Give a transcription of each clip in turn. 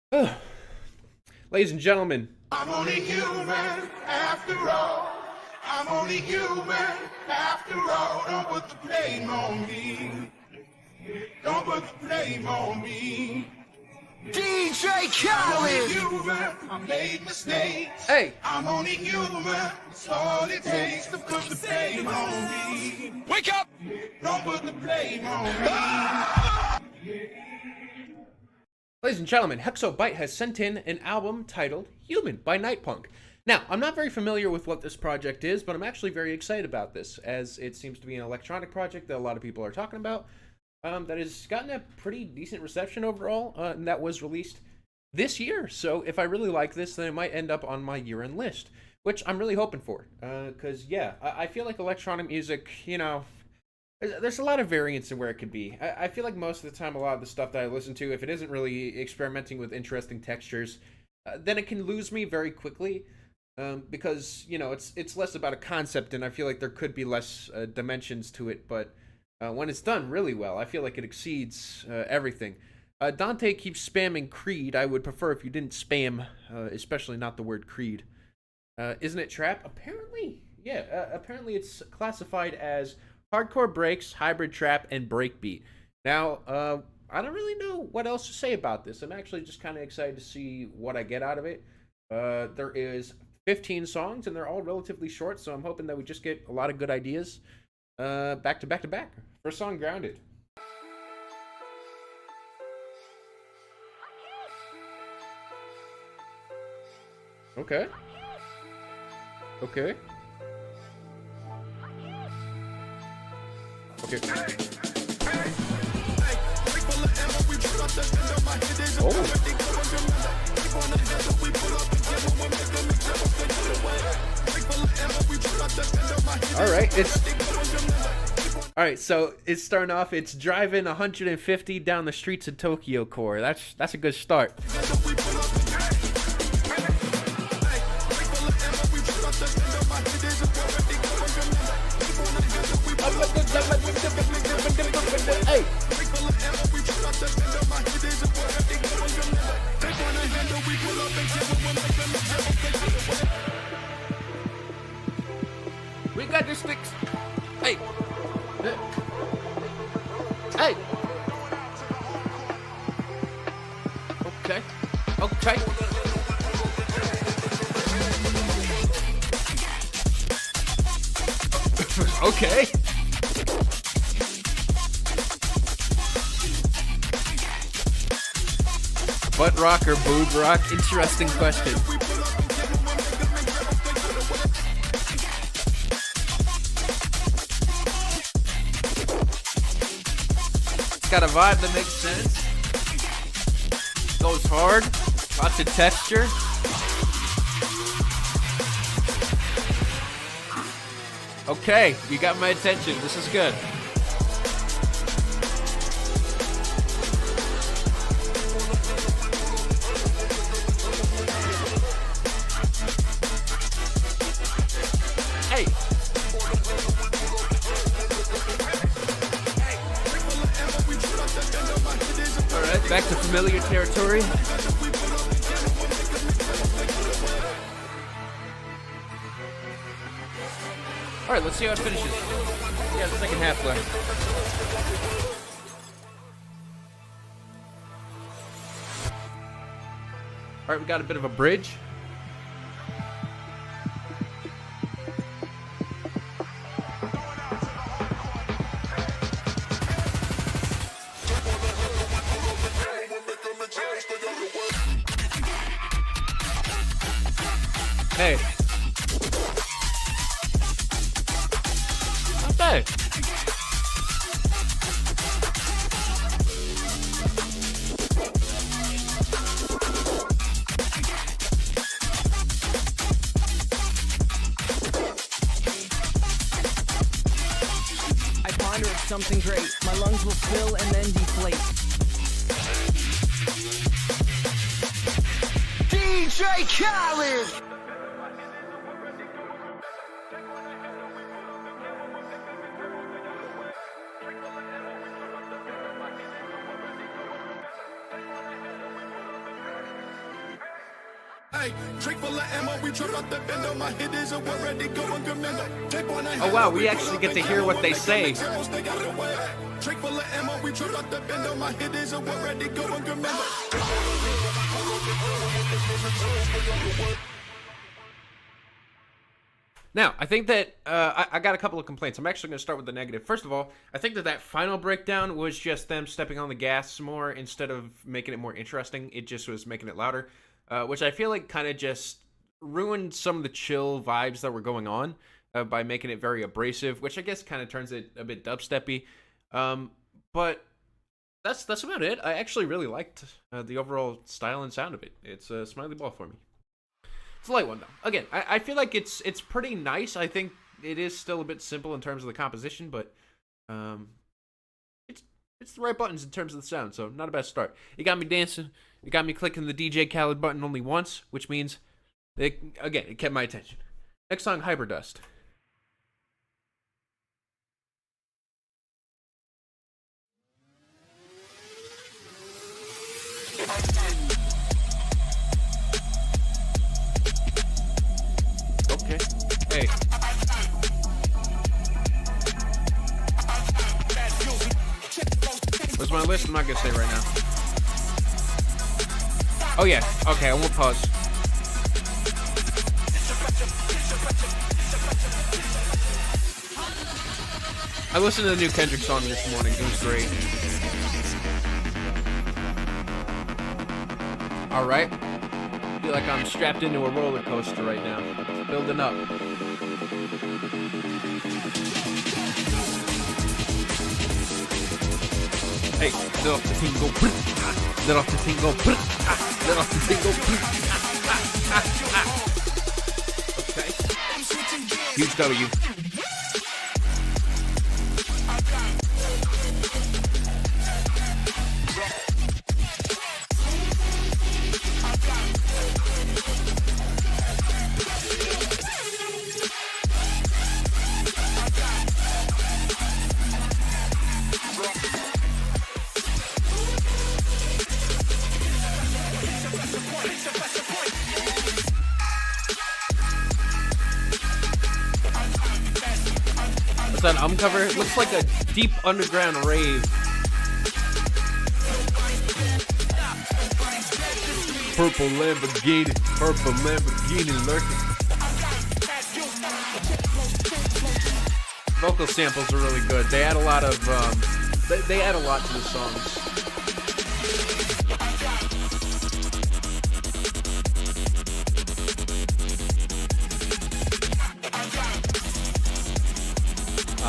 Ladies and gentlemen, I'm only human after all. I'm only human after all. Don't put the blame on me. Don't put the blame on me. DJ Khaled! I'm only human. I made mistakes. hey, I'm only human. That's all it takes to put the blame on me. Wake up! Don't put the blame on me. ladies and gentlemen, Hexobyte has sent in an album titled Human by Nitepunk. Now, I'm not very familiar with what this project is, but I'm actually very excited about this, as it seems to be an electronic project that a lot of people are talking about, that has gotten a pretty decent reception overall, and that was released this year. So if I really like this, then it might end up on my year-end list, which I'm really hoping for, because, yeah, I feel like electronic music, there's a lot of variance in where it could be. I feel like most of the time, a lot of the stuff that I listen to, if it isn't really experimenting with interesting textures, then it can lose me very quickly. Because it's less about a concept, and I feel like there could be less dimensions to it. But when it's done really well, I feel like it exceeds everything. Dante keeps spamming Creed. I would prefer if you didn't spam, especially not the word Creed. Isn't it trap? Apparently, yeah. Apparently, it's classified as hardcore breaks, hybrid trap, and breakbeat. Now, I don't really know what else to say about this. I'm actually just kind of excited to see what I get out of it. There is 15 songs, and they're all relatively short, so I'm hoping that we just get a lot of good ideas back to back to back. First song, Grounded. Okay. Okay. Okay. All right, so it's starting off. It's driving 150 down the streets of Tokyo Core. That's a good start. Hey. We got this fixed. Hey. Hey. Okay. Okay. Okay. Butt rock or boob rock? Interesting question. It's got a vibe that makes sense. Goes hard. Lots of texture. Okay, you got my attention. This is good. Hey. All right, back to familiar territory. All right, let's see how it finishes. Yeah, the second half left. All right, we got a bit of a bridge. Hey. Not bad. I ponder of something great. My lungs will fill and then deflate. DJ Khaled! Oh wow, we actually get to hear what they say. Now, I think that I got a couple of complaints. I'm actually going to start with the negative. First of all, I think that that final breakdown was just them stepping on the gas more instead of making it more interesting. It just was making it louder, which I feel like kind of just ruined some of the chill vibes that were going on by making it very abrasive, which I guess kind of turns it a bit dubsteppy. But that's about it. I actually really liked the overall style and sound of it. It's a smiley ball for me. It's a light one, though. Again, I feel like it's pretty nice. I think it is still a bit simple in terms of the composition, but it's the right buttons in terms of the sound, so not a bad start. It got me dancing. It got me clicking the DJ Khaled button only once, which means, it kept my attention. Next song, Hyperdust. Okay. Hey. Where's my list? I'm not gonna say right now. Oh yeah. Okay, I won't pause. I listened to the new Kendrick song this morning. It was great. All right. I feel like I'm strapped into a roller coaster right now. It's building up. Hey, let off the tingle. Let off the tingle. Let off the tingle. Okay. Huge W. What's that album cover? It looks like a deep underground rave. Purple Lamborghini lurking. Vocal samples are really good. They add a lot of, they add a lot to the songs.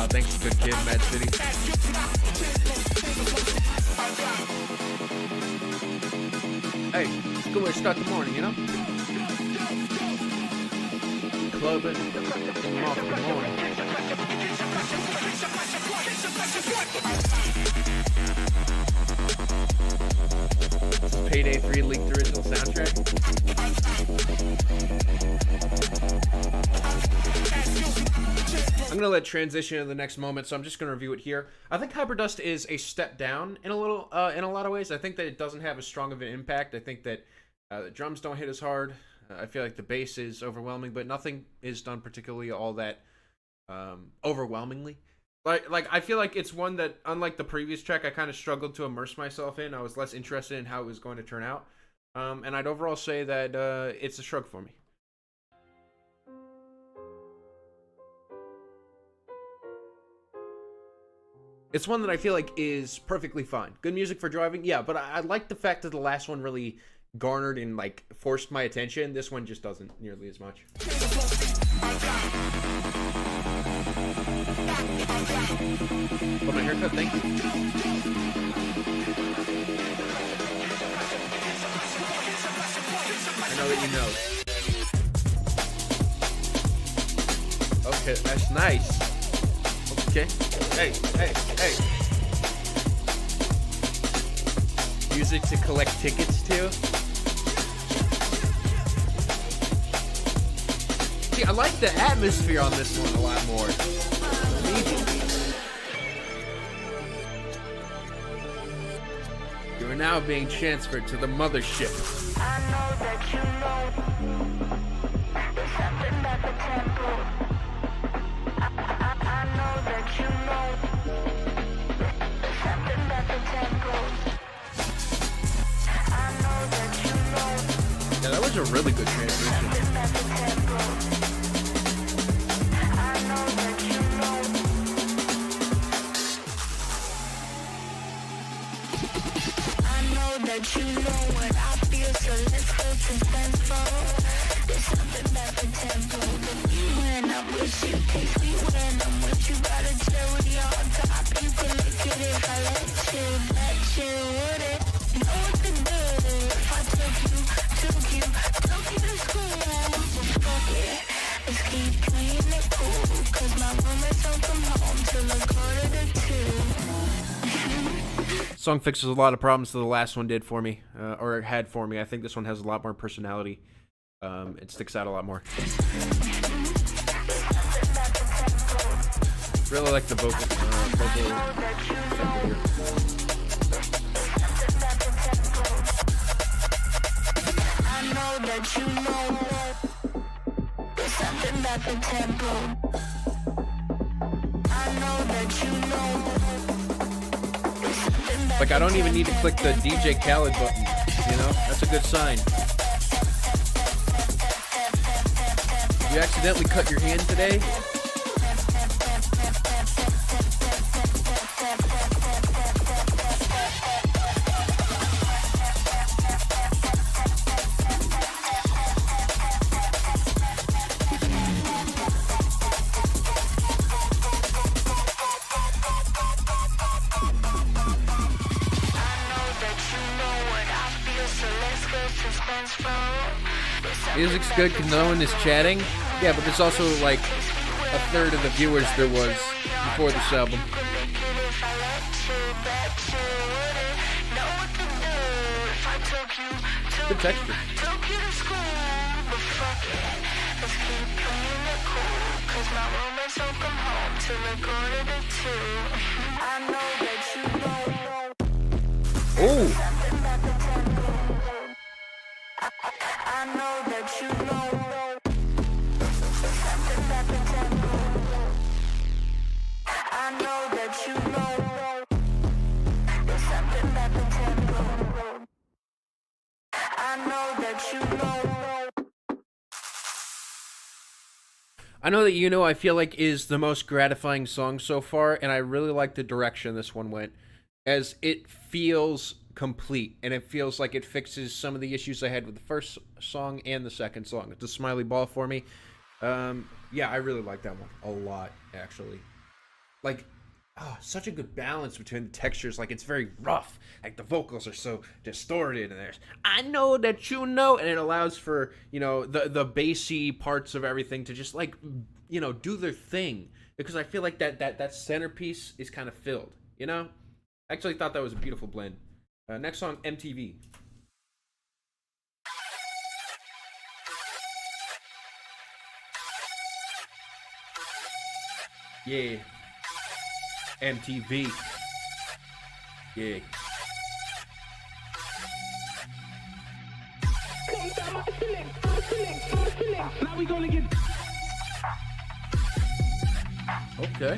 Thanks, good kid, Mad City. Hey, it's a good way to start the morning, you know? Clubbing in the morning. Payday 3 leaked original soundtrack. I'm gonna let transition to the next moment, so I'm just gonna review it here. I think Hyperdust is a step down in a lot of ways. I think that it doesn't have as strong of an impact. I think that the drums don't hit as hard. I feel like the bass is overwhelming, but nothing is done particularly all that overwhelmingly. Like I feel like it's one that, unlike the previous track, I kind of struggled to immerse myself in. I was less interested in how it was going to turn out, and I'd overall say that it's a shrug for me. It's one that I feel like is perfectly fine. Good music for driving, yeah, but I like the fact that the last one really garnered and like forced my attention. This one just doesn't nearly as much. Love my haircut, thank you. I know that you know. Okay, that's nice. Okay. Hey. Music to collect tickets to. See, I like the atmosphere on this one a lot more. You are now being transferred to the mothership. I know that you know was a really good transition. That you know what I feel, so let's go suspenseful. There's something about the tempo that you when I'm with you, taste me when I'm with you. Got a cherry on top, you can lick it if I let you, would it? Know what to do if I took you to school. Fuck it, let's keep playing it cool, cause my roommates don't come home till a quarter to 2. Song fixes a lot of problems that the last one did for me, or had for me. I think this one has a lot more personality. It sticks out a lot more. Really like the vocal here. I know that you know there's something about the tempo. I know that you know. Like, I don't even need to click the DJ Khaled button, you know? That's a good sign. You accidentally cut your hand today? Music's good because no one is chatting. Yeah, but there's also like a third of the viewers there was before this album. Good texture. Oh! I know that you know something about the tempo. I know that you know there's something about the tempo. I know that you know. I know that you know I feel like is the most gratifying song so far, and I really like the direction this one went, as it feels complete, and it feels like it fixes some of the issues I had with the first song and the second song. It's a smiley ball for me. Yeah, I really like that one a lot, actually. Like, such a good balance between the textures. Like, it's very rough. Like, the vocals are so distorted, and there's, I know that you know, and it allows for, you know, the bassy parts of everything to just, like, you know, do their thing. Because I feel like that centerpiece is kind of filled, you know? I actually thought that was a beautiful blend. Next song, MTV. Yeah. MTV. Yeah. Now we gonna get. Okay.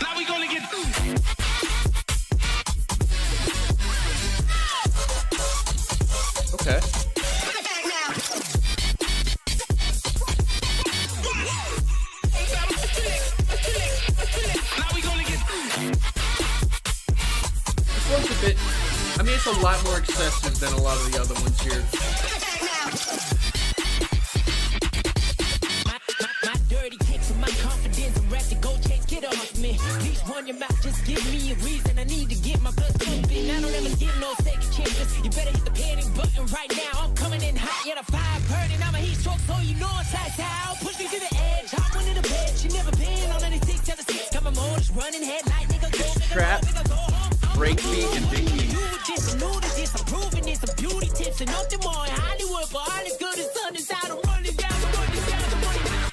Now we gonna get. Okay. Now we gonna get. This one's a bit, I mean, it's a lot more excessive than a lot of the other ones here. My dirty kicks and my confidence, I'm ready to go chase, get off me. Please run your mouth, just give me a reason. I need to get my blood pumping. I don't ever give no second chances. You better hit the panic button right now. I'm coming in hot, yeah, the fire burning. I'm a heat stroke, so you know I'm tight out. Push me to the edge, I'm one of the best. You never been on any 6 to the 6. Coming more, just running headlight, nigga, go, nigga, Trap, go, nigga, go home. breakbeat, and big beat. You with this, I'm new to this, I'm proving this, some beauty tips and nothing more in Hollywood, but all is good as sun is out. I'm running down, I'm running down, I'm running down.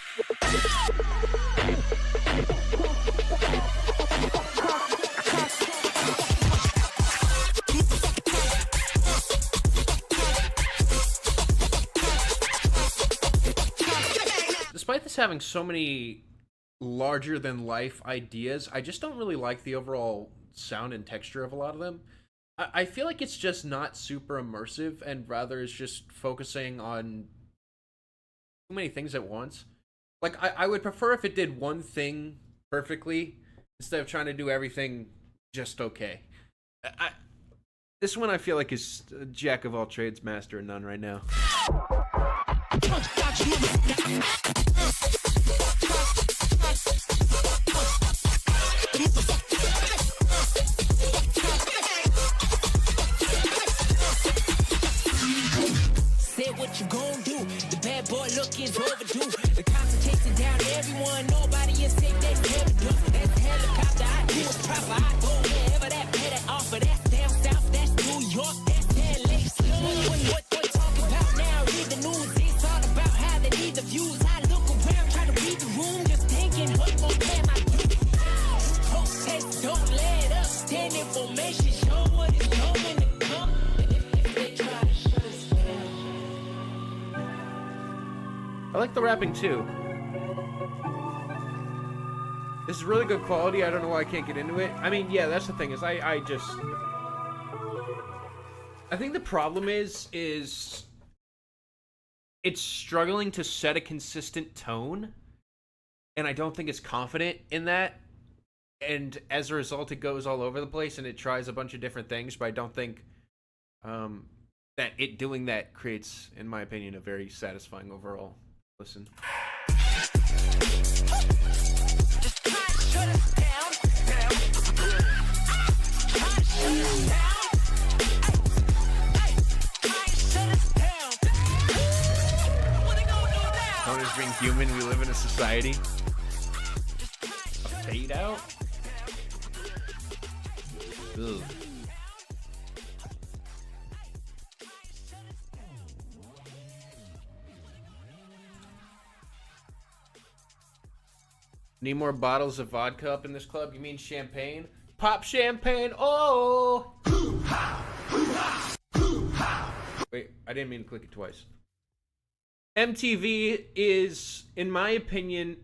Despite this having so many larger than life ideas. I just don't really like the overall sound and texture of a lot of them. I feel like it's just not super immersive, and rather is just focusing on too many things at once. Like I would prefer if it did one thing perfectly instead of trying to do everything just okay. I This one I feel like is a jack of all trades, master of none right now. Say what you gon' do. The bad boy look is overdue. The cops are chasing down everyone. Nobody is safe. That's never do. That's the helicopter. I do it proper. I go wherever that pay that offer. That's down south. That's New York. That's LA. What they talk about now? Read the news. It's all about how they need the views. I look around, try to read the room, just thinking what more can I do? Protest, don't let up. Stand in formation. Show what is going to come. If they try to shut us down. I like the rapping too. This is really good quality. I don't know why I can't get into it. I mean, yeah, that's the thing is I think the problem is it's struggling to set a consistent tone, and I don't think it's confident in that. And as a result, it goes all over the place and it tries a bunch of different things, but I don't think that it doing that creates, in my opinion, a very satisfying overall listen. Just try to shut us down. Try to shut us down. Hey, try to shut us down. What they gonna do now? Known as being human, we live in a society. A fade out? Ugh. Need more bottles of vodka up in this club? You mean champagne? Pop champagne! Oh! Wait, I didn't mean to click it twice. MTV is, in my opinion,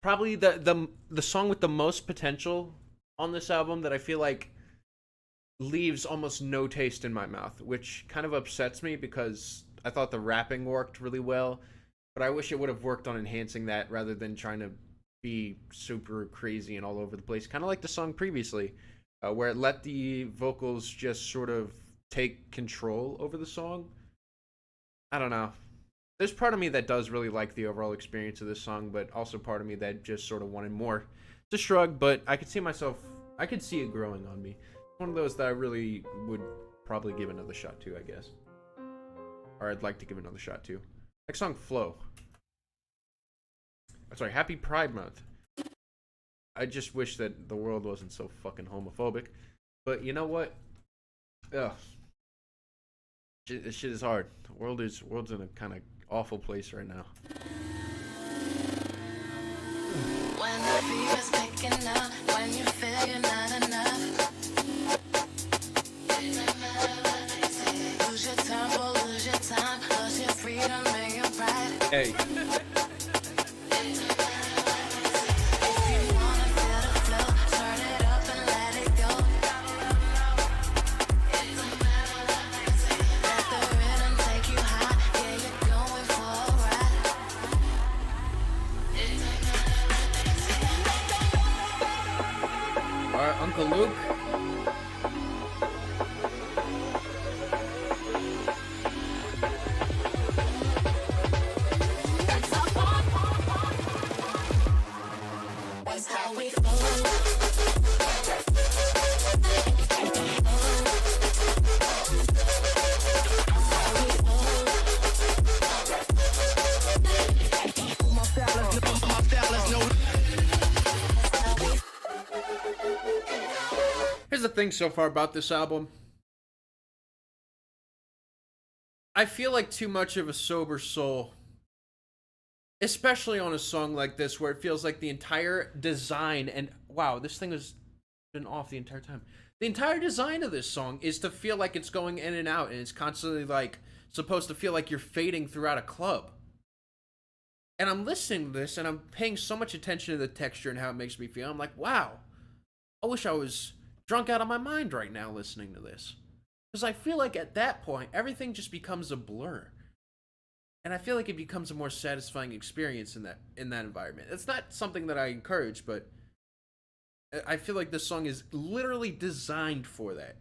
probably the song with the most potential on this album that I feel like leaves almost no taste in my mouth, which kind of upsets me because I thought the rapping worked really well, but I wish it would have worked on enhancing that rather than trying to be super crazy and all over the place, kind of like the song previously, where it let the vocals just sort of take control over the song. I don't know. There's part of me that does really like the overall experience of this song, but also part of me that just sort of wanted more. It's a shrug, but I could see it growing on me. It's one of those that I really would probably give another shot to, I guess. Or I'd like to give another shot to. Next song, Flow. Sorry, Happy Pride Month. I just wish that the world wasn't so fucking homophobic. But you know what? Ugh. This shit is hard. The world's in a kind of awful place right now. When the fever's picking up, when you feel you're not enough. Lose your tempo, lose your time, lose your freedom and your pride. Hey. If you wanna feel the flow, turn it up and let it go. Let the rhythm take you high, yeah, you're going for a ride. Alright, Uncle Luke. That's how we flow. Here's the thing so far about this album. I feel like too much of a sober soul. Especially on a song like this where it feels like the entire design and wow, this thing has been off the entire time. The entire design of this song is to feel like it's going in and out and it's constantly like supposed to feel like you're fading throughout a club. And I'm listening to this and I'm paying so much attention to the texture and how it makes me feel. I'm like, wow, I wish I was drunk out of my mind right now listening to this. Because I feel like at that point, everything just becomes a blur. And I feel like it becomes a more satisfying experience in that environment. It's not something that I encourage, but I feel like this song is literally designed for that.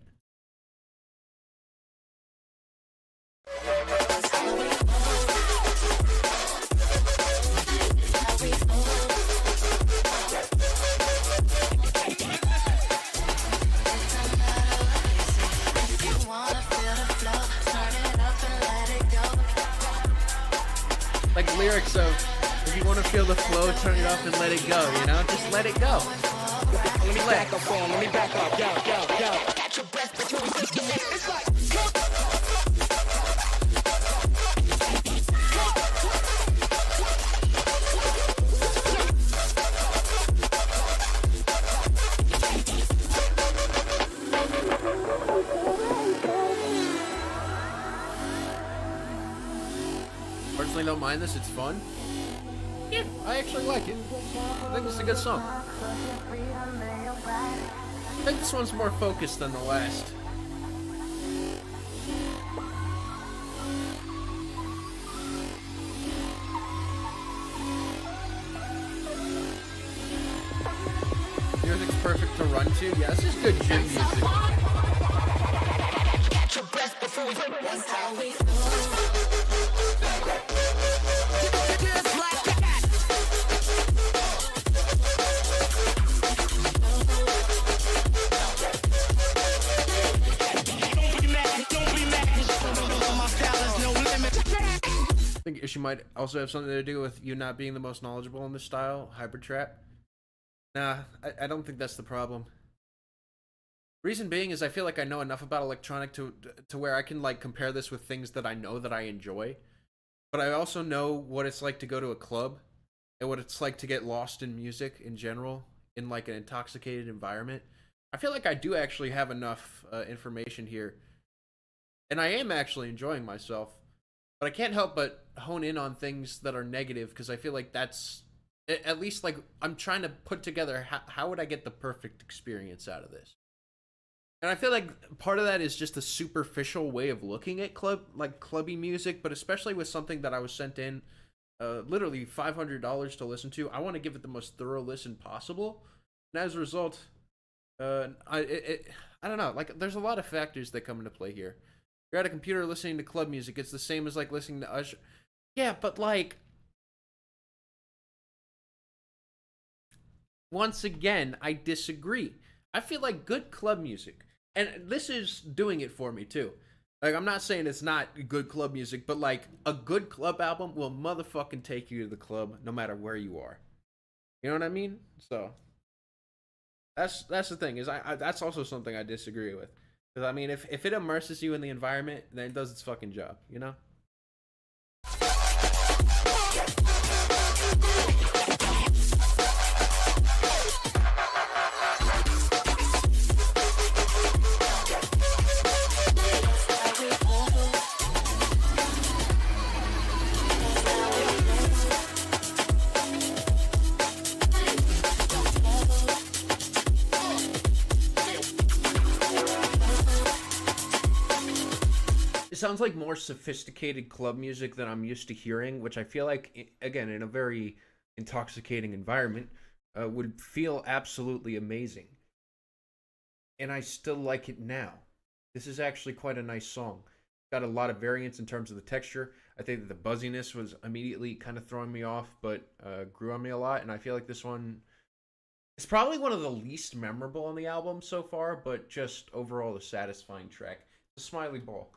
Like lyrics of, if you want to feel the flow, turn it up and let it go, you know? Just let it go. Let me back up, let me back up, yo. Catch your breath before we disconnect. It's like, Personally don't mind this, it's fun. Yeah, I actually like it. I think it's a good song. I think this one's more focused than the last. Music's perfect to run to. Yeah, this is good gym music. catch your breath before we take one time. Just like that. Don't be mad. My style is no limit. I think issue might also have something to do with you not being the most knowledgeable in this style, hybrid trap. Nah, I don't think that's the problem. Reason being is I feel like I know enough about electronic to where I can like compare this with things that I know that I enjoy. But I also know what it's like to go to a club and what it's like to get lost in music in general in like an intoxicated environment. I feel like I do actually have enough information here. And I am actually enjoying myself. But I can't help but hone in on things that are negative because I feel like that's at least like I'm trying to put together how would I get the perfect experience out of this. And I feel like part of that is just a superficial way of looking at clubby music, but especially with something that I was sent in literally $500 to listen to, I want to give it the most thorough listen possible. And as a result, I don't know, like there's a lot of factors that come into play here. You're at a computer listening to club music, it's the same as like listening to Usher. Yeah, but like once again, I disagree. I feel like good club music, and this is doing it for me too. Like, I'm not saying it's not good club music, but like a good club album will motherfucking take you to the club no matter where you are. You know what I mean? So that's the thing is I that's also something I disagree with. Because I mean, if it immerses you in the environment, then it does its fucking job. You know? Sounds like more sophisticated club music than I'm used to hearing, which I feel like, again, in a very intoxicating environment, would feel absolutely amazing. And I still like it now. This is actually quite a nice song. Got a lot of variance in terms of the texture. I think that the buzziness was immediately kind of throwing me off, but grew on me a lot. And I feel like this one is probably one of the least memorable on the album so far, but just overall a satisfying track. The Smiley Ball.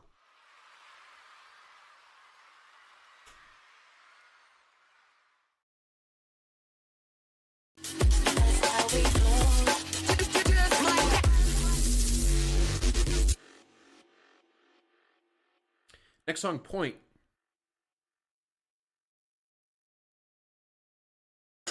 Next song, Point. I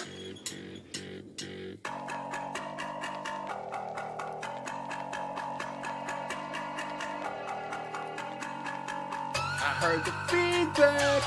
heard the feedback.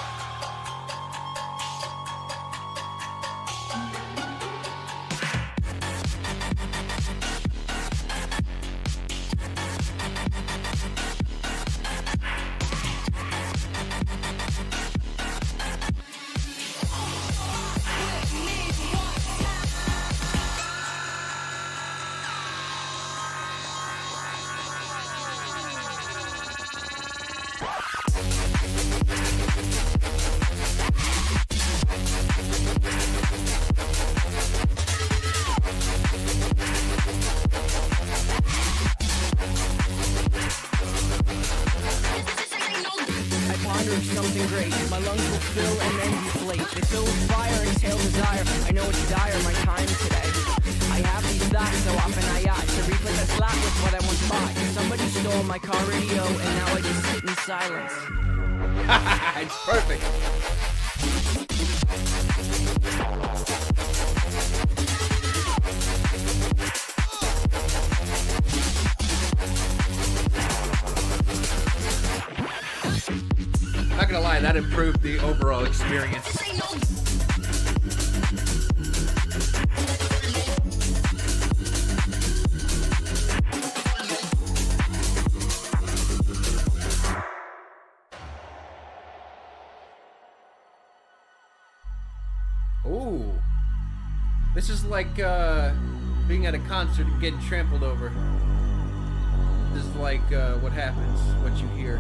desire my time today. I have these thoughts so often I ought to replace a slot with what I once bought. Somebody stole my car radio and now I just sit in silence. It's perfect. Not gonna lie, that improved the overall experience. Ooh. This is like being at a concert and getting trampled over. This is like what happens, what you hear.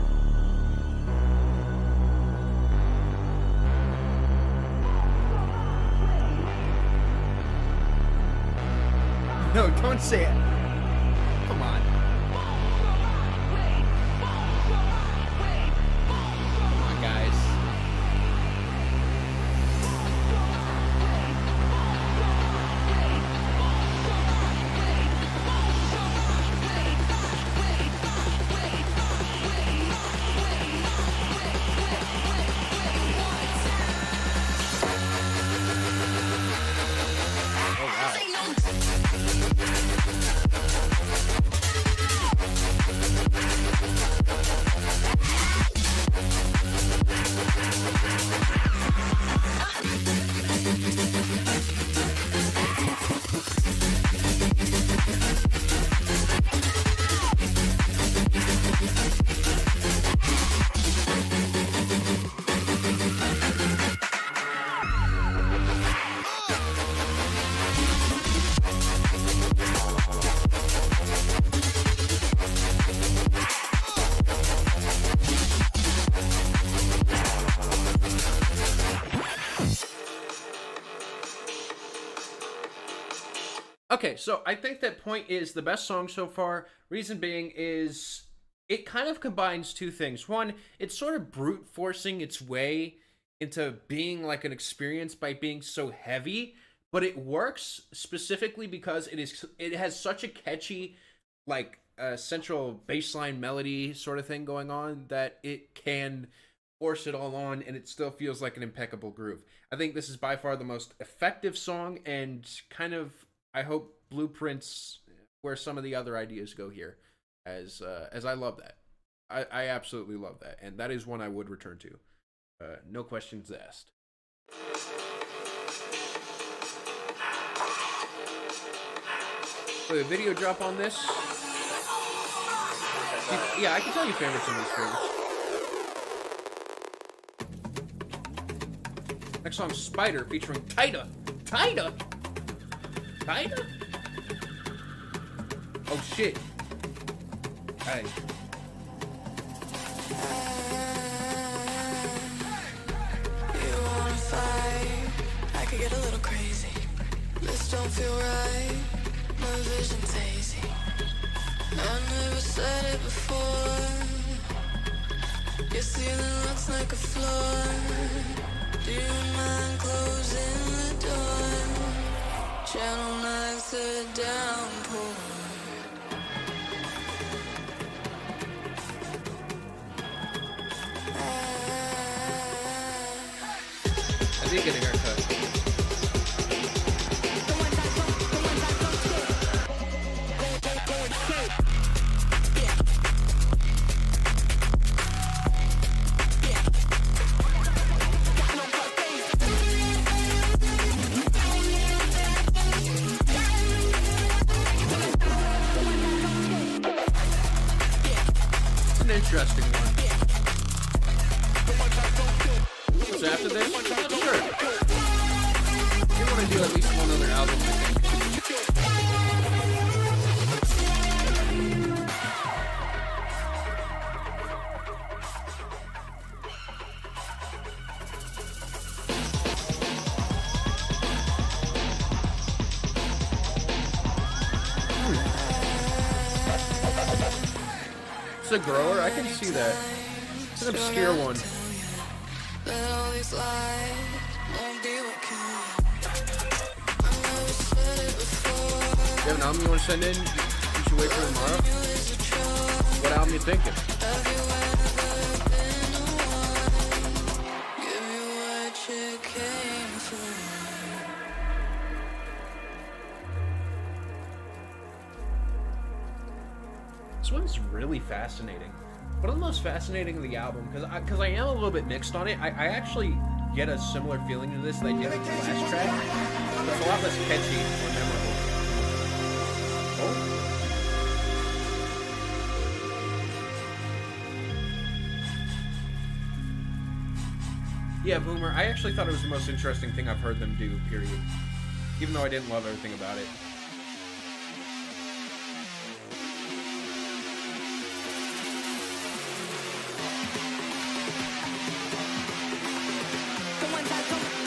No, don't say it. Come on. Come on, guys. Okay, so I think that Point is the best song so far. Reason being is it kind of combines two things. One, it's sort of brute forcing its way into being like an experience by being so heavy, but it works specifically because it has such a catchy like central bassline melody sort of thing going on that it can force it all on and it still feels like an impeccable groove. I think this is by far the most effective song and kind of, I hope, blueprints where some of the other ideas go here, as I love that. I absolutely love that, and that is one I would return to. No questions asked. Wait, a video drop on this? Yeah, I can tell you favorites some of these favorites. Next song, Spider, featuring Tida. Tida? Tida? Oh shit. Hey. You wanna fight? I could get a little crazy. This don't feel right. My vision's hazy. I never said it before. Your ceiling looks like a floor. Do you mind closing the door? Channel 9's a downpour. I did get a haircut. Interesting one. So after this, sure. We want to do at least one other album, I think. It's a grower, I can see that. It's an obscure one. That all these lies won't be what kills you. You have an album you want to send in? You should wait for tomorrow. What album you thinking? Give me what you came for. This one's really fascinating. One of the most fascinating of the album, because I am a little bit mixed on it. I actually get a similar feeling to this that I did with the last track. But it's a lot less catchy or memorable. Oh. Yeah, Boomer, I actually thought it was the most interesting thing I've heard them do, period. Even though I didn't love everything about it.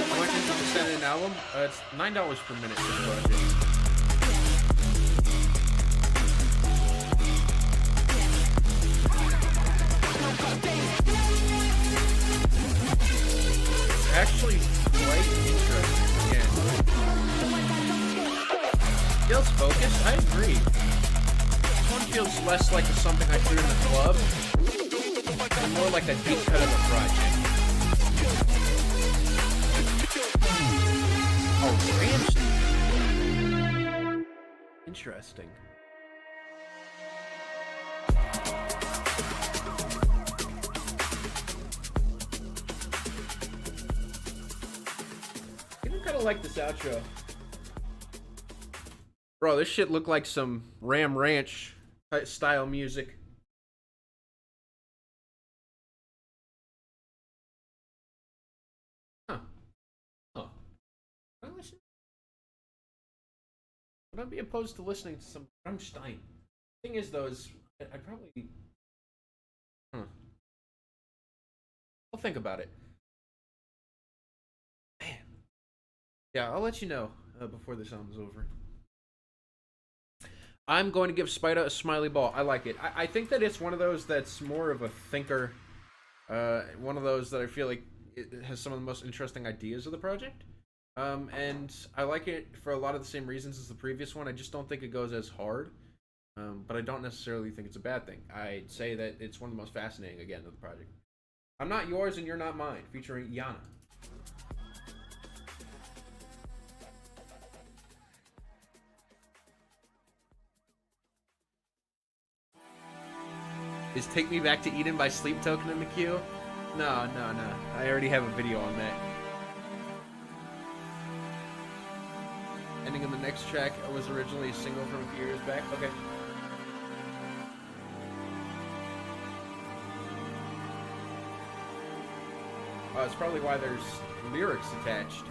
How much is it to send in an album? It's $9 per minute for the project. Actually, quite interesting. Again, feels focused. I agree. This one feels less like something I threw in the club, and more like a deep cut of a project. Oh, ranch. Interesting. I like this outro. Bro, this shit looked like some Ram Ranch style music. Huh. Oh. Would I be opposed to listening to some Rammstein? Thing is, though, is I'd probably... I'll think about it. Man. Yeah, I'll let you know before this album's over. I'm going to give Spider a smiley ball. I like it. I think that it's one of those that's more of a thinker. One of those that I feel like it has some of the most interesting ideas of the project. And I like it for a lot of the same reasons as the previous one. I just don't think it goes as hard. But I don't necessarily think it's a bad thing. I'd say that it's one of the most fascinating, again, of the project. I'm Not Yours and You're Not Mine, featuring Yana. Is Take Me Back to Eden by Sleep Token in the queue? No. I already have a video on that. Ending of the next track was originally a single from a few years back. Okay. It's probably why there's lyrics attached.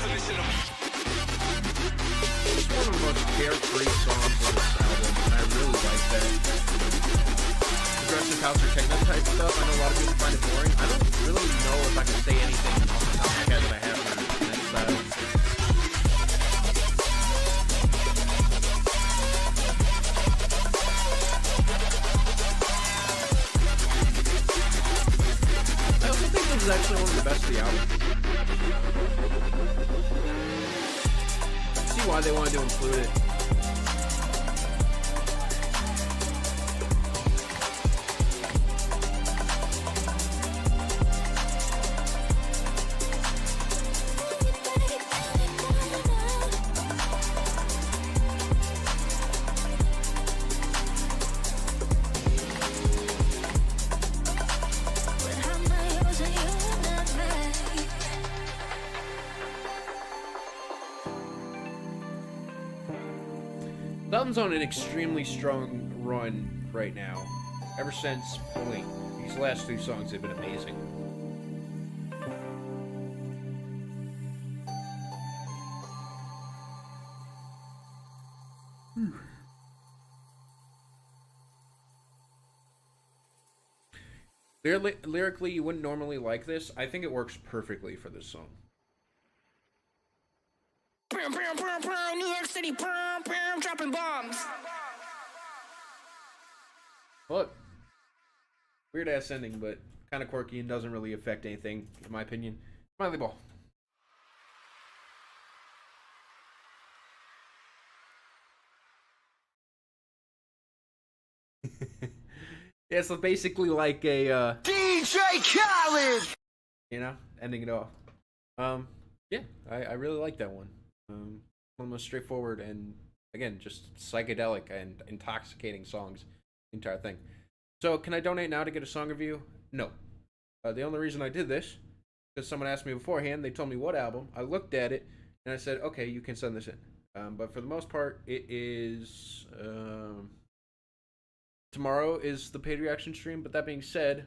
It's one of the most carefree songs on this album, and I really like that. Progressive house or techno type stuff, I know a lot of people find it boring. I don't really know if I can say anything off the top of my head that I have on that style. I also think this is actually one of the best of the album. I see why they wanted to include it. The album's on an extremely strong run right now. Ever since, holy, these last 3 songs have been amazing. Lyrically, you wouldn't normally like this. I think it works perfectly for this song. New York City, dropping bombs. Look, weird ass ending, but kind of quirky and doesn't really affect anything, in my opinion. Smiley ball. Yeah, so basically like a DJ Khaled! you know, ending it off. Yeah, I really like that one. One of the most straightforward and, again, just psychedelic and intoxicating songs, the entire thing. So, can I donate now to get a song review? No. The only reason I did this, because someone asked me beforehand, they told me what album, I looked at it, and I said, okay, you can send this in. But for the most part, it is, tomorrow is the paid reaction stream, but that being said,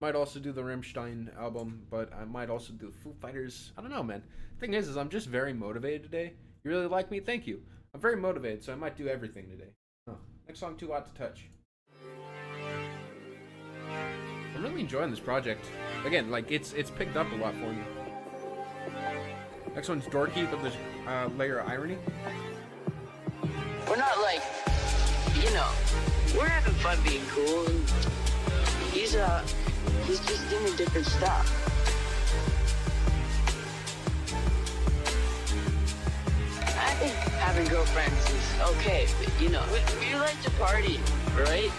might also do the Rammstein album, but I might also do Foo Fighters. I don't know, man. Thing is I'm just very motivated today. You really like me? Thank you. I'm very motivated, so I might do everything today. Oh, next song, Too Hot to Touch. I'm really enjoying this project. Again, like, it's picked up a lot for me. Next one's Dorky, but there's a layer of irony. We're not like, you know, we're having fun being cool. And he's just doing different stuff. I think having girlfriends is okay, but you know, we like to party, right?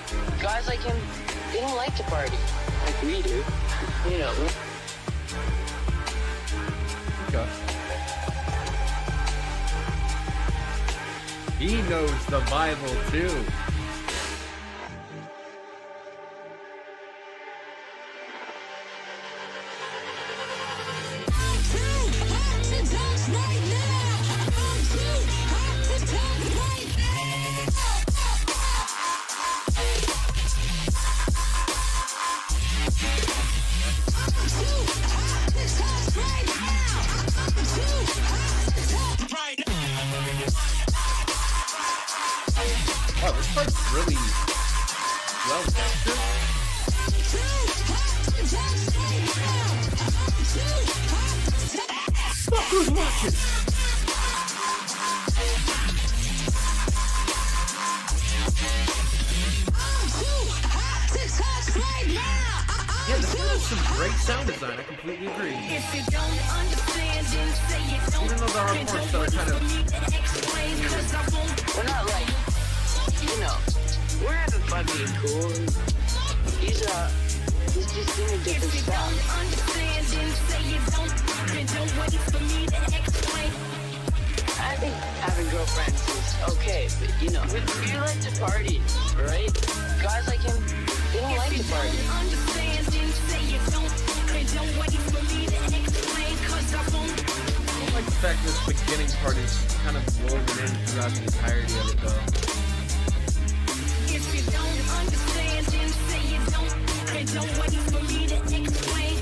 Guys like him, they don't like to party like we do, you know. Okay. He knows the Bible too. Wow, this part's really well textured. Fuck who's watching? Yeah, this one has some great sound design. I completely agree. If you don't understand, then say you don't. Even though there are parts that are kind of... We're not like, you know, we're having fun being cool. And he's just doing different stuff. Understand, then say you don't. Then don't wait for me to explain. I think having girlfriends is okay, but you know, we like to party, right? Guys like him, they don't like to party. Understand, then say you don't. Then don't wait for me to explain, 'cause I won't. I like the fact this beginning part is kind of woven in throughout the entirety of it, though. If you don't understand, then say you don't. Then don't wait for me to explain.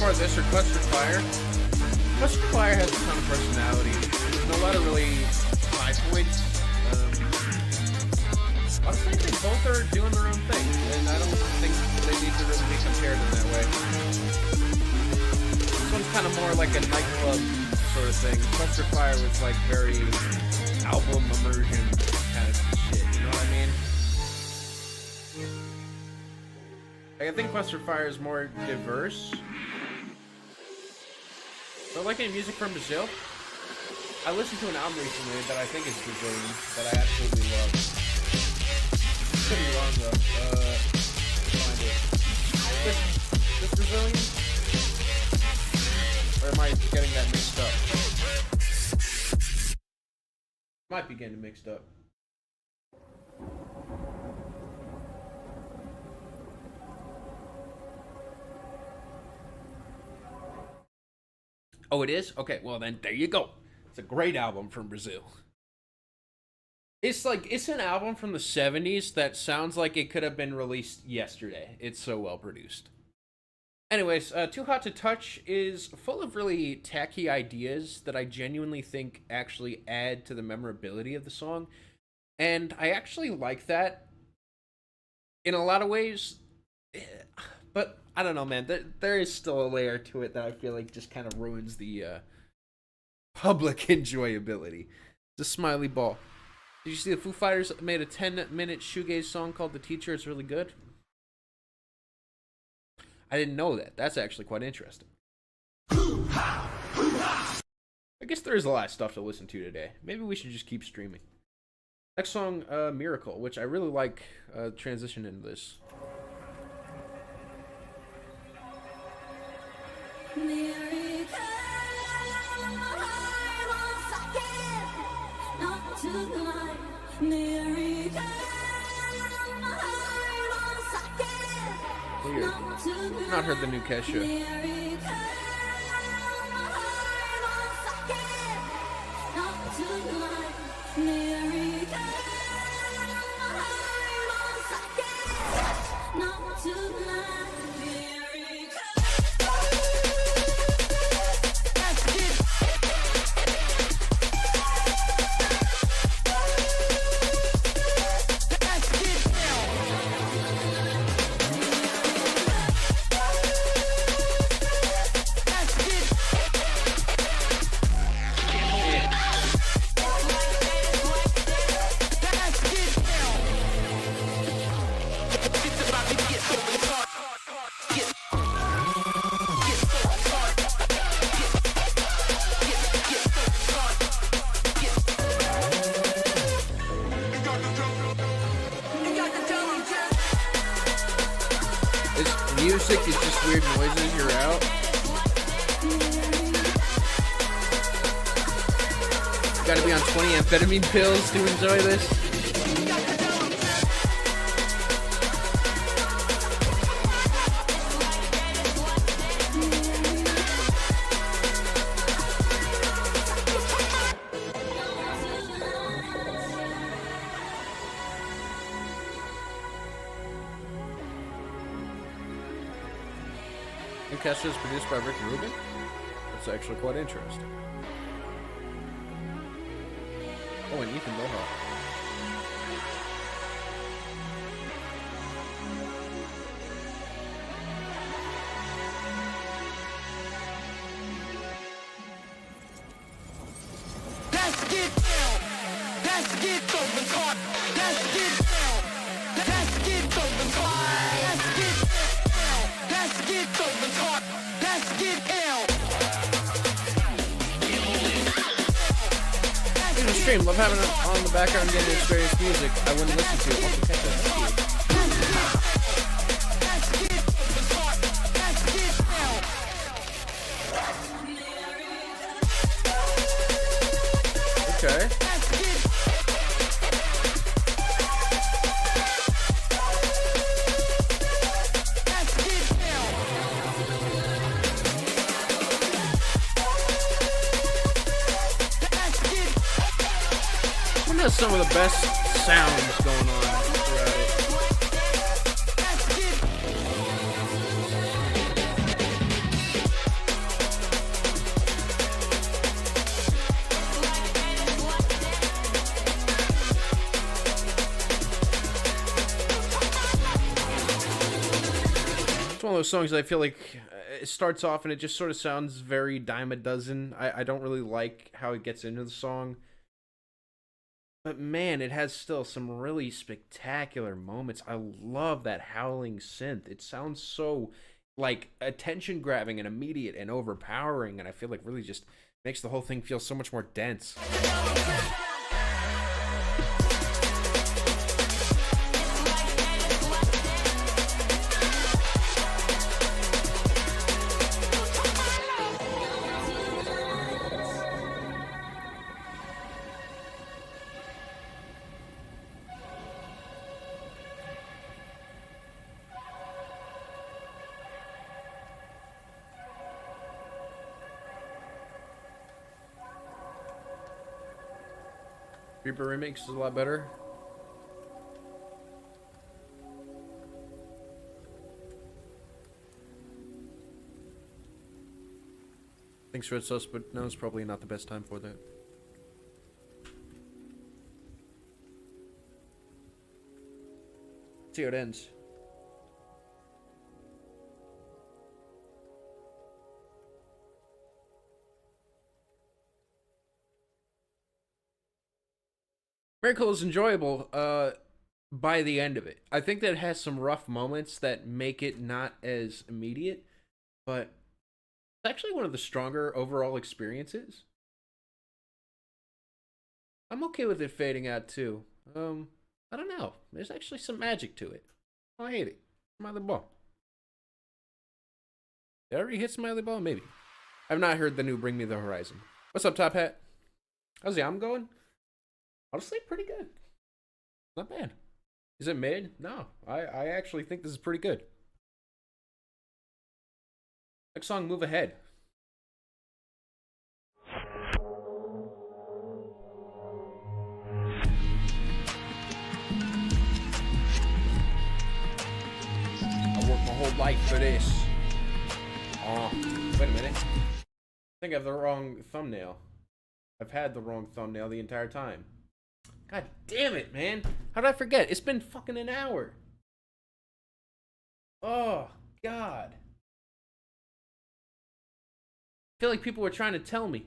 more of this or Cluster Fire. Cluster Fire has a ton of personality and a lot of really high points. Honestly, they both are doing their own thing, and I don't think they need to really be compared in that way. This one's kind of more like a nightclub sort of thing. Cluster Fire was like very album immersion kind of shit, you know what I mean? I think Cluster Fire is more diverse. So like any music from Brazil, I listened to an album recently that I think is Brazilian, that I absolutely love. Could be wrong though. Find it. This Brazilian? Or am I getting that mixed up? Might be getting mixed up. Oh, it is? Okay, well then, there you go. It's a great album from Brazil. It's like, it's an album from the 70s that sounds like it could have been released yesterday. It's so well produced. Anyways, Too Hot to Touch is full of really tacky ideas that I genuinely think actually add to the memorability of the song. And I actually like that in a lot of ways. But I don't know, man. There is still a layer to it that I feel like just kind of ruins the public enjoyability. It's a smiley ball. Did you see the Foo Fighters made a 10-minute shoegaze song called The Teacher? It's really good. I didn't know that. That's actually quite interesting. I guess there is a lot of stuff to listen to today. Maybe we should just keep streaming. Next song, Miracle, which I really like transition into this. Weird. I've not heard the new Kesha. Music is just weird noises, you're out. You gotta be on 20 amphetamine pills to enjoy this. Kesha is produced by Rick Rubin. That's actually quite interesting. Oh, and Ethan Tophat. Let's get down. Let's get open heart. Let's get down. Let's get open heart. Let's get down. Let's get open heart. Let's get down. In the stream, love having it on the background getting to experience music I wouldn't listen to. Also catch that. Okay. One has some of the best sounds going on throughout it. one of those songs that I feel like it starts off and it just sort of sounds very dime a dozen. I don't really like how it gets into the song. But man, it has still some really spectacular moments. I love that howling synth. It sounds so like attention grabbing and immediate and overpowering, and I feel like really just makes the whole thing feel so much more dense. Reaper remix is a lot better. Thanks, Red Sus, but no, it's probably not the best time for that. See how it ends. Miracle is enjoyable by the end of it. I think that it has some rough moments that make it not as immediate, but it's actually one of the stronger overall experiences. I'm okay with it fading out too. I don't know. There's actually some magic to it. I hate it. Smiley Ball. Did I already hit Smiley Ball? Maybe. I've not heard the new Bring Me the Horizon. What's up, Tophat? How's the album going? Honestly, pretty good. Not bad. Is it mid? No. I actually think this is pretty good. Next song, Move Ahead. I worked my whole life for this. Oh, wait a minute. I think I have the wrong thumbnail. I've had the wrong thumbnail the entire time. God damn it, man. How did I forget? It's been fucking an hour. Oh, God. I feel like people were trying to tell me.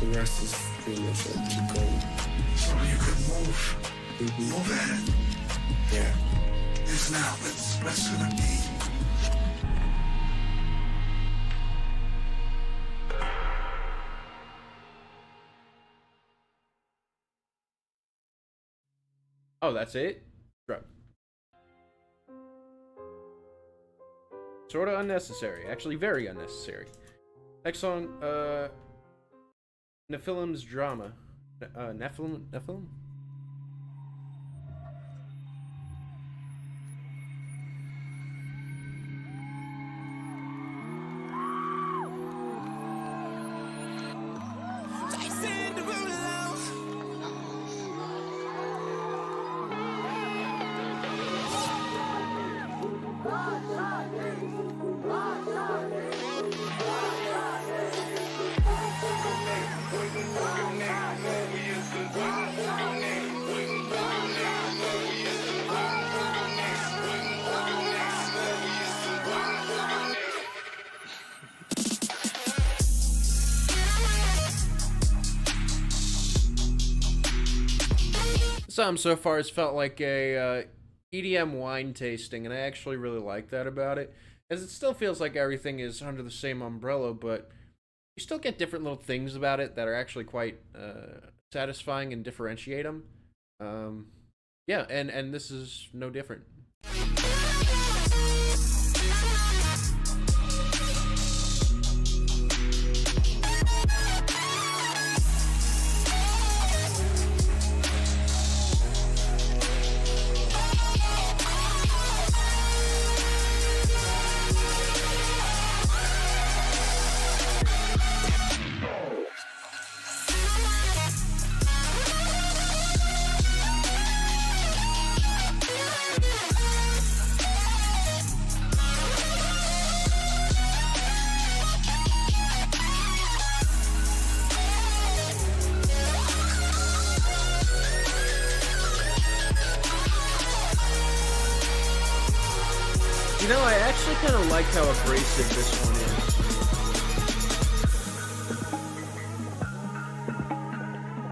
The rest is pretty much up to go. So you can move. Move ahead. Yeah. It's now. What's gonna be? Oh, that's it? Drop. Sorta unnecessary. Actually, very unnecessary. Next song, Nephilim's Drama. Nephilim? So far has felt like a EDM wine tasting, and I actually really like that about it, as it still feels like everything is under the same umbrella, but you still get different little things about it that are actually quite satisfying and differentiate them. Yeah, and this is no different. You know, I actually kind of like how abrasive this one is.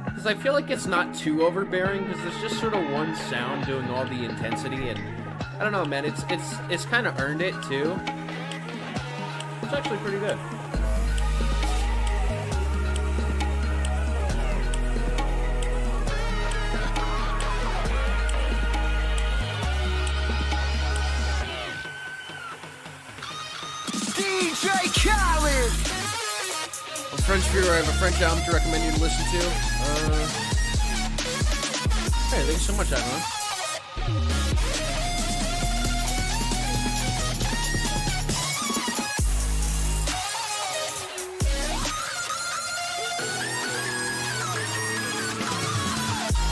Because I feel like it's not too overbearing, because it's just sort of one sound doing all the intensity, and I don't know, man, it's kind of earned it, too. It's actually pretty good. DJ Khaled! I'm French Viewer, I have a French album to recommend you to listen to. Hey, thanks so much, everyone.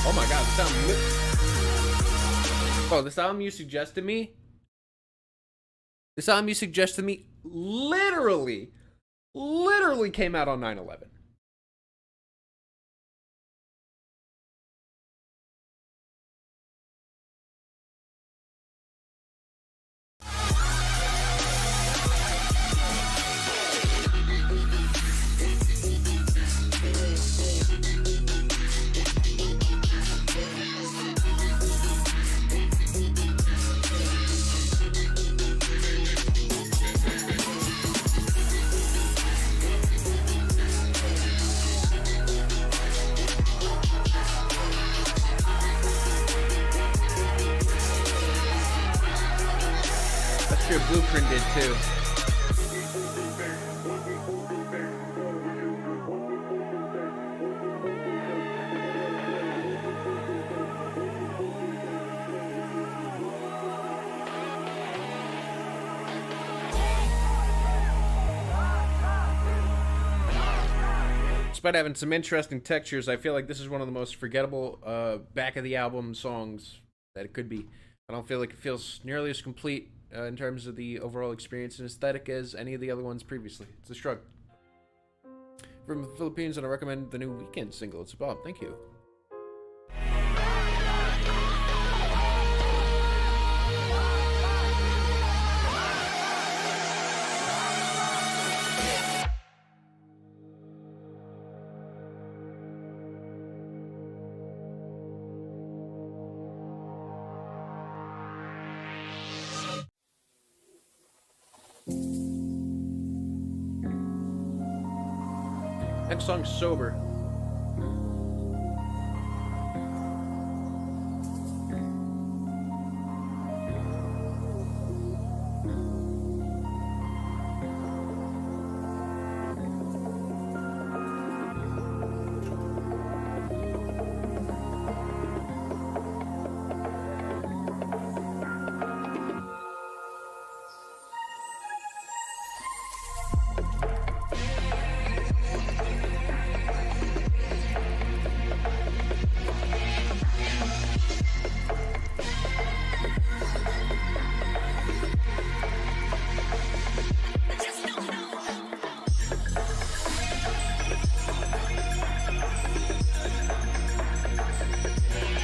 Oh my god, this album. Oh, this album you suggested me? This album you suggested me literally came out on 9/11. Your Blueprint did too. Despite having some interesting textures, I feel like this is one of the most forgettable back of the album songs that it could be. I don't feel like it feels nearly as complete in terms of the overall experience and aesthetic as any of the other ones previously. It's a shrug. From the Philippines, and I recommend the new Weekend single. It's a bop. Thank you. Next song's Sober.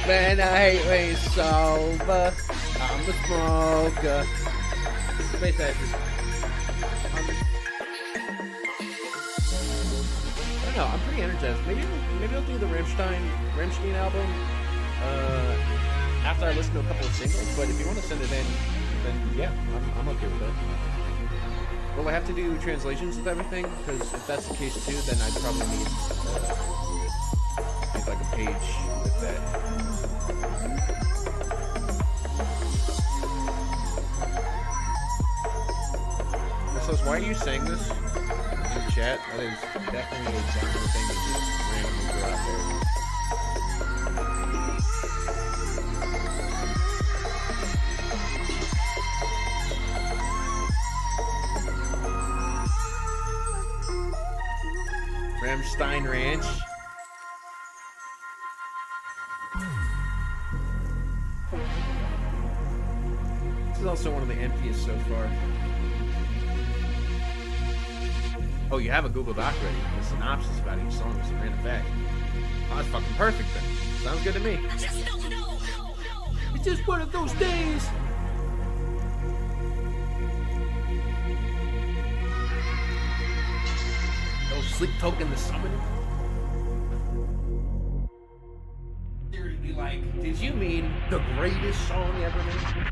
When I hate when you're sober, I'm a smoker. Space Ashes. I don't know, I'm pretty energized. Maybe I'll do the Rammstein album after I listen to a couple of singles, but if you want to send it in, then yeah, I'm okay with that. Will I have to do translations with everything? Because if that's the case too, then I'd probably need like a page with that. So why are you saying this in chat? That is definitely a genre thing that just randomly threw out there. Rammstein Ranch. This is also one of the emptiest so far. Oh, you have a Google Doc ready. The synopsis about each song is a random fact. Oh, that's fucking perfect then. Sounds good to me. It's just one of those days. Sleep Token the Summoner. Seriously, like, did you mean the greatest song ever made?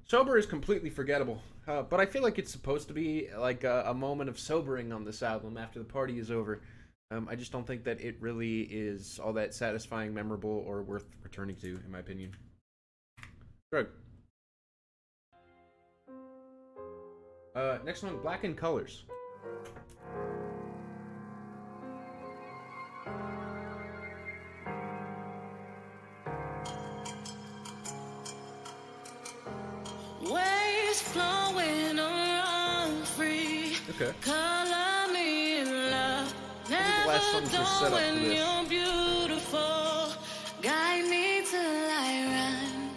Sober is completely forgettable, but I feel like it's supposed to be like a moment of sobering on this album after the party is over. I just don't think that it really is all that satisfying, memorable, or worth returning to, in my opinion. Shrug. Next one, Black in Colors. Waves flowing around free. Okay. Color me in love. The last songs were set up for this. You're beautiful. Guide me till I run.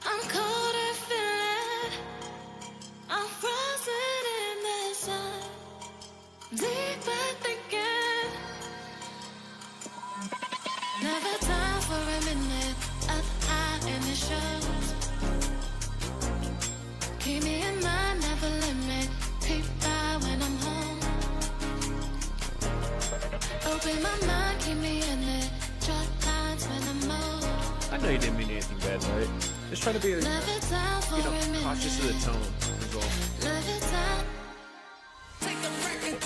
I'm cold and feeling. I'm frozen in the sun. Deeper thinking. Never time for a minute. Up high in the shows. Keep me in mind, never limit. Peep by when I'm home. Open my mind, keep me in it. Draw lines when I'm old. I know you didn't mean anything bad, right? Just try to be, cautious of the tone. Is all. Never time. Take the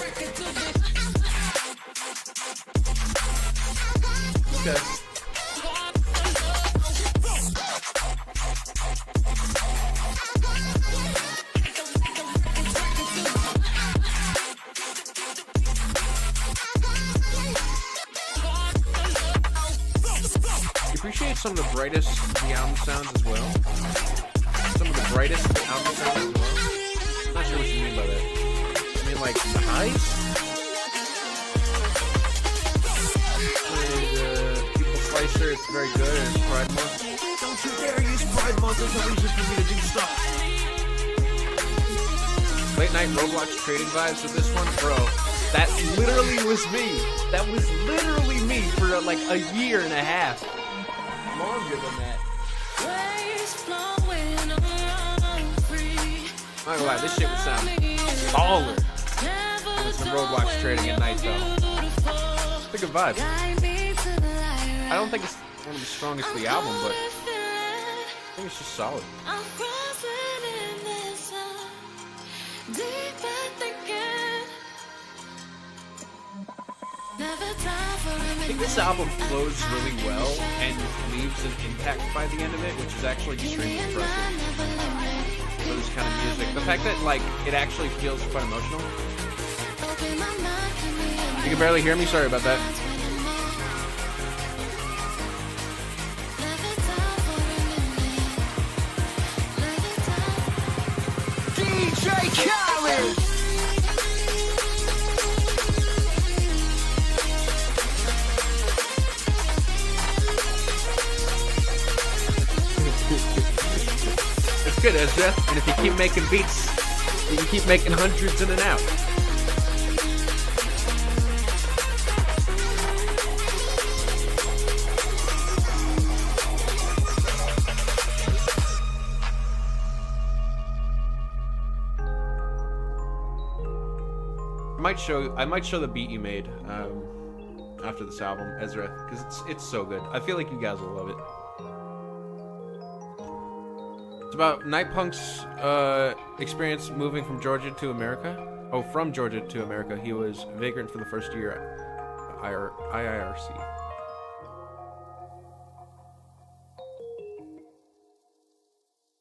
record to the. Okay. Appreciate some of the brightest the album sounds as well. Some of the brightest the album sounds as well. I'm not sure what you mean by that. I mean, like the highs. And People Slicer, it's very good. And Pride Month. Don't you dare use Pride Month as a reason for me to do stuff. Late night Roblox trading vibes with this one, bro. That literally was me. That was literally me for like a year and a half. Longer than that. I'm not gonna lie, this shit would sound baller. It was some Roblox trading at night though. It's a good vibe. I don't think it's one of the strongest of the album, but I think it's just solid. I think this album flows really well and leaves an impact by the end of it, which is actually extremely impressive for this kind of music. The fact that like it actually feels quite emotional. You can barely hear me. Sorry about that. DJ Khaled! It's good, Ezra. And if you keep making beats, you can keep making hundreds in and out. I might show the beat you made after this album, Ezra, because it's so good. I feel like you guys will love it. It's about Nitepunk's experience moving from Georgia to America. Oh, from Georgia to America. He was vagrant for the first year at IIRC.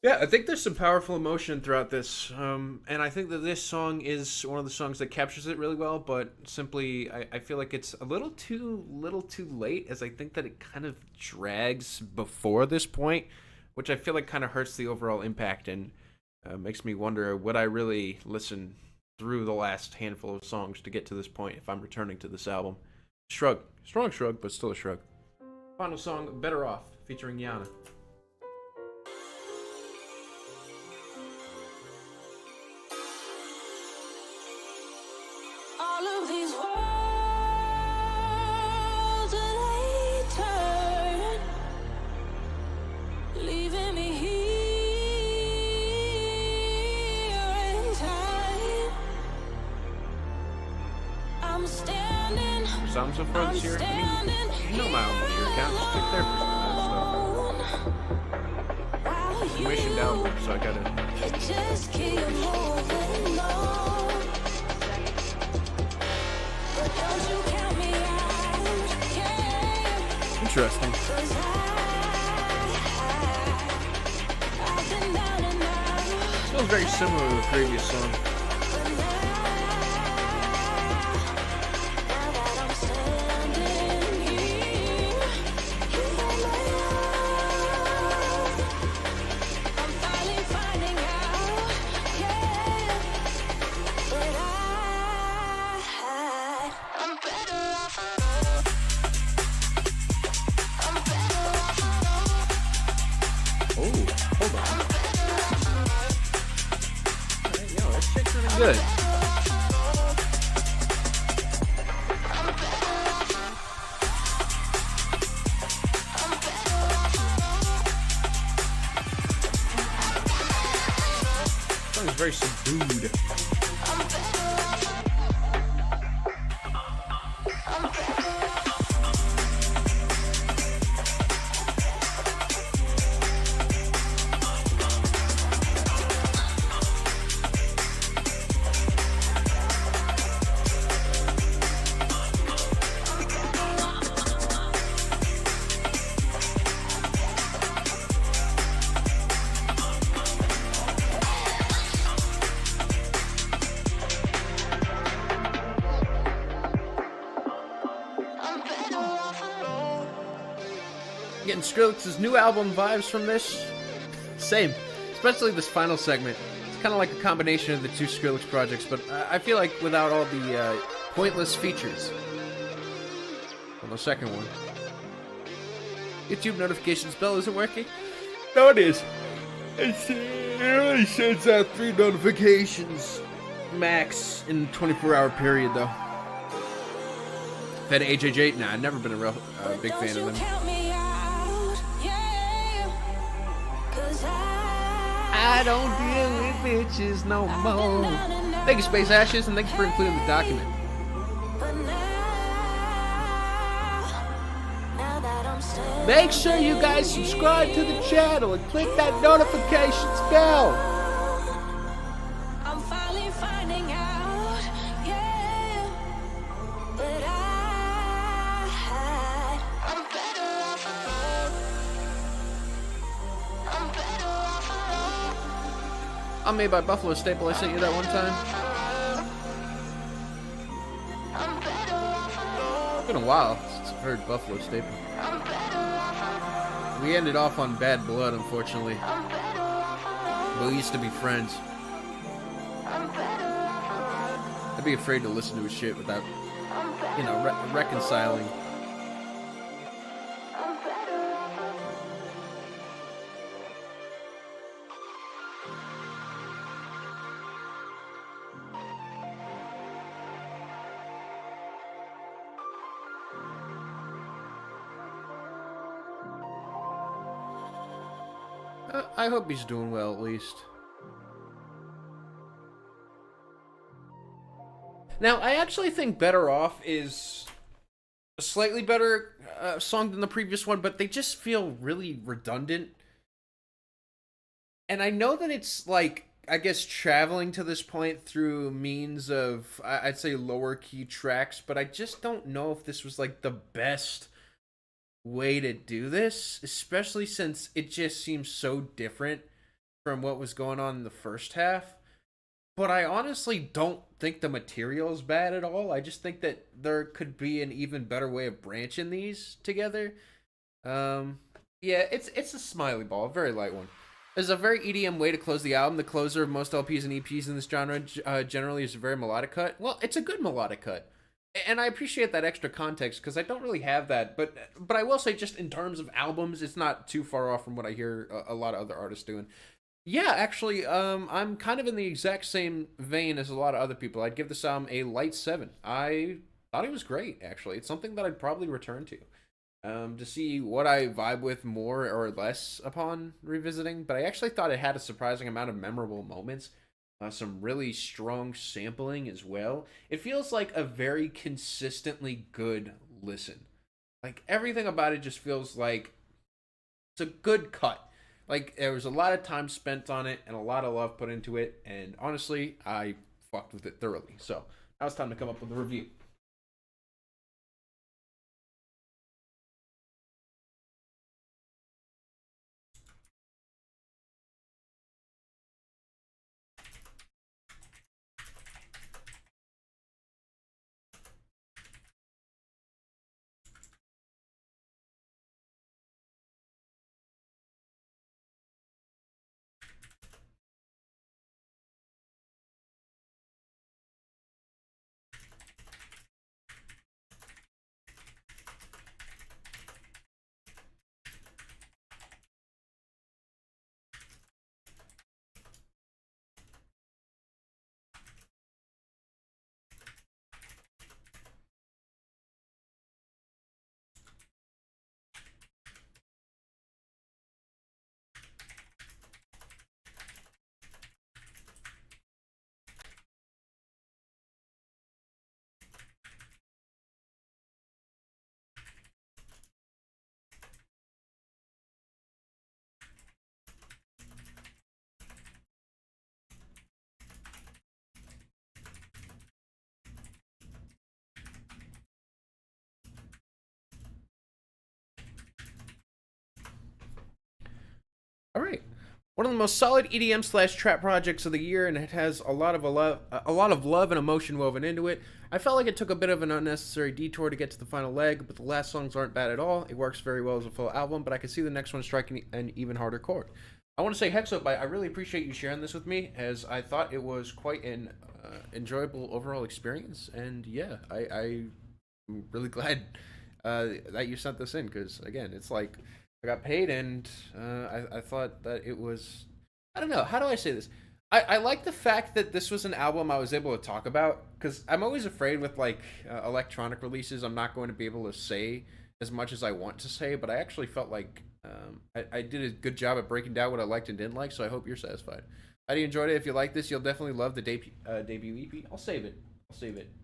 Yeah, I think there's some powerful emotion throughout this, and I think that this song is one of the songs that captures it really well, but simply, I feel like it's a little too late, as I think that it kind of drags before this point, which I feel like kind of hurts the overall impact, and makes me wonder, would I really listen through the last handful of songs to get to this point if I'm returning to this album? Shrug. Strong shrug, but still a shrug. Final song, Better Off, featuring Yana. All of these worlds they turn, leaving me here in time. sound so far this year? I mean, you know my album year count. Just click there for stuff. Commissioned album, so I gotta. Just keep moving on. But don't you count me out, yeah. Interesting. 'Cause I've been down and out. Feels very similar to the previous song. Now that I'm standing here, you know my love. I'm finally finding out, yeah, that I'm better off alone. I'm better off alone. Oh, hold on. Alright, yo, that shit's really good. Song is very subdued. Getting Skrillex's new album vibes from this. Same. Especially this final segment. It's kind of like a combination of the two Skrillex projects, but I feel like without all the pointless features. On the second one. YouTube notifications bell isn't working? No, it is. It only sends out 3 notifications max in a 24-hour period, though. Fed HHJ? Nah, I've never been a real big fan of them. Count me out, yeah. 'Cause I don't deal with bitches no more. Thank you, Space Ashes, and thanks for including the document. But now that I'm standing, Make sure you guys subscribe to the channel and click that notifications bell. I'm finally finding out, yeah, that I'm better off alone. I'm better off alone. I'm made by Buffalo Staple. I sent you that one time. I'm better off alone. It's been a while since I've heard Buffalo Staple. I'm better off alone. We ended off on Bad Blood, unfortunately. I'm better off alone. But we used to be friends. I'm better off alone. I'd be afraid to listen to his shit without, I'm better. you know, reconciling. I'm better off alone. I hope he's doing well, at least. Now, I actually think Better Off is a slightly better song than the previous one, but they just feel really redundant. And I know that it's, like, I guess traveling to this point through means of, I'd say, lower key tracks, but I just don't know if this was, like, the best way to do this, especially since it just seems so different from what was going on in the first half. But I honestly don't think the material is bad at all. I just think that there could be an even better way of branching these together. Yeah, it's a smiley ball, a very light one. There's a very EDM way to close the album. The closer of most LPs and EPs in this genre generally is a very melodic cut. Well, it's a good melodic cut. And I appreciate that extra context because I don't really have that. But I will say, just in terms of albums, it's not too far off from what I hear a lot of other artists doing. Yeah, actually, I'm kind of in the exact same vein as a lot of other people. I'd give this album a light 7. I thought it was great, actually. It's something that I'd probably return to see what I vibe with more or less upon revisiting. But I actually thought it had a surprising amount of memorable moments. some really strong sampling as well. It feels like a very consistently good listen. Like everything about it just feels like it's a good cut. Like there was a lot of time spent on it and a lot of love put into it, and honestly, I fucked with it thoroughly. So now it's time to come up with a review. All right. One of the most solid EDM slash trap projects of the year, and it has a lot of love and emotion woven into it. I felt like it took a bit of an unnecessary detour to get to the final leg, but the last songs aren't bad at all. It works very well as a full album, but I can see the next one striking an even harder chord. I want to say, Hexobite, I really appreciate you sharing this with me, as I thought it was quite an enjoyable overall experience, and yeah, I'm really glad that you sent this in, because again, it's like I got paid, and I thought that it was. I don't know. How do I say this? I like the fact that this was an album I was able to talk about, because I'm always afraid with like electronic releases, I'm not going to be able to say as much as I want to say, but I actually felt like I did a good job at breaking down what I liked and didn't like, so I hope you're satisfied. How do you enjoyed it? If you like this, you'll definitely love the debut EP. I'll save it.